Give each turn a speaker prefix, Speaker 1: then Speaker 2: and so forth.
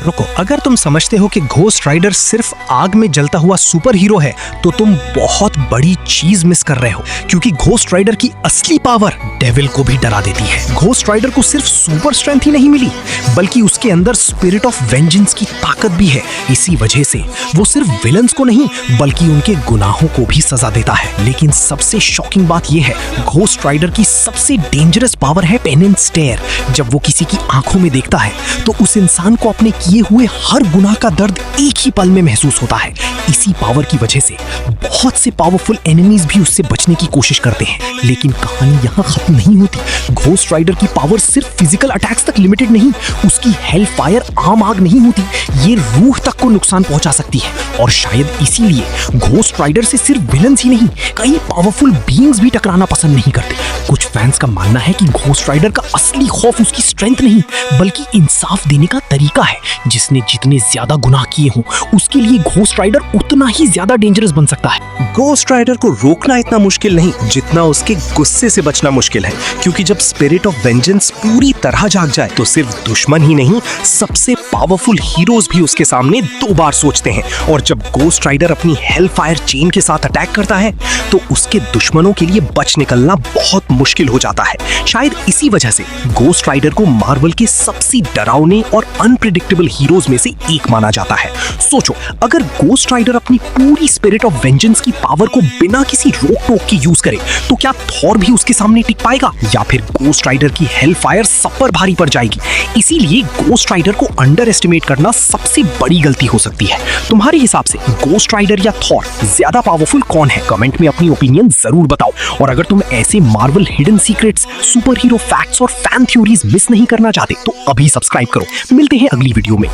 Speaker 1: रुको, अगर तुम समझते हो कि घोस्ट राइडर सिर्फ आग में जलता हुआ सुपर हीरो है तो तुम बहुत बड़ी चीज मिस कर रहे हो, क्योंकि घोस्ट राइडर की असली पावर डेविल को भी डरा देती है। घोस्ट राइडर को सिर्फ सुपर स्ट्रेंथ ही नहीं मिली, बल्कि उसके अंदर स्पिरिट ऑफ वेंजेंस की ताकत भी है। इसी वजह से वो सिर्फ विलन्स को नहीं बल्कि उनके गुनाहों को भी सजा देता है। लेकिन सबसे शॉकिंग बात यह है, घोस्ट राइडर की सबसे डेंजरस पावर है पेन एंड स्टेयर। जब वो किसी की आंखों में देखता है तो उस इंसान को अपने किए हुए हर गुनाह का दर्द एक ही पल में महसूस होता है। इसी पावर की वजह से बहुत से पावरफुल एनिमीज भी उससे बचने की कोशिश करते हैं। लेकिन कहानी यहाँ खत्म नहीं होती। घोस्ट राइडर की पावर सिर्फ फिजिकल अटैक्स तक लिमिटेड नहीं, उसकी हेल फायर आम आग नहीं होती, ये रूह तक को नुकसान पहुंचा सकती है। और शायद इसीलिए घोस्ट राइडर से सिर्फ विलन्स ही नहीं, कई पावरफुल बीइंग्स भी टकराना पसंद नहीं करते। कुछ फैंस का मानना है कि घोस्ट राइडर का असली खौफ उसकी स्ट्रेंथ नहीं बल्कि इंसाफ देने का तरीका है। जिसने जितने ज्यादा गुनाह किए हों उसके लिए घोस्ट राइडर उतना ही ज्यादा डेंजरस बन सकता है।
Speaker 2: घोस्ट राइडर को रोकना इतना मुश्किल नहीं जितना उसके गुस्से से बचना मुश्किल है, क्योंकि जब स्पिरिट ऑफ वेंजेंस पूरी तरह जाग जाए तो सिर्फ दुश्मन ही नहीं, सबसे पावरफुल हीरोज भी उसके सामने दो बार सोचते हैं। और जब घोस्ट राइडर अपनी हेल फायर चेन के साथ अटैक करता है तो उसके दुश्मनों के लिए बच निकलना बहुत मुश्किल हो जाता है। शायद इसी वजह से घोस्ट राइडर को मार्वल के सबसे डरावने और अनप्रेडिक्टेबल हीरोज में से एक माना जाता है। सोचो, अगर घोस्ट राइडर अपनी पूरी स्पिरिट ऑफ वेंजेंस की पावर को बिना किसी रोक टोक के यूज करे तो क्या थॉर भी उसके सामने टिक पाएगा, या फिर घोस्ट राइडर की हेल फायर सब पर भारी पड़ जाएगी। इसीलिए घोस्ट राइडर को अंडर एस्टिमेट करना सबसे बड़ी गलती हो सकती है। तुम्हारे हिसाब से घोस्ट राइडर या थॉर ज्यादा पावरफुल कौन है? कमेंट में अपनी ओपिनियन जरूर बताओ। और अगर तुम ऐसे Marvel hidden secrets, super hero facts और फैन थ्योरीज मिस नहीं करना चाहते तो अभी सब्सक्राइब करो। मिलते हैं अगली वीडियो में।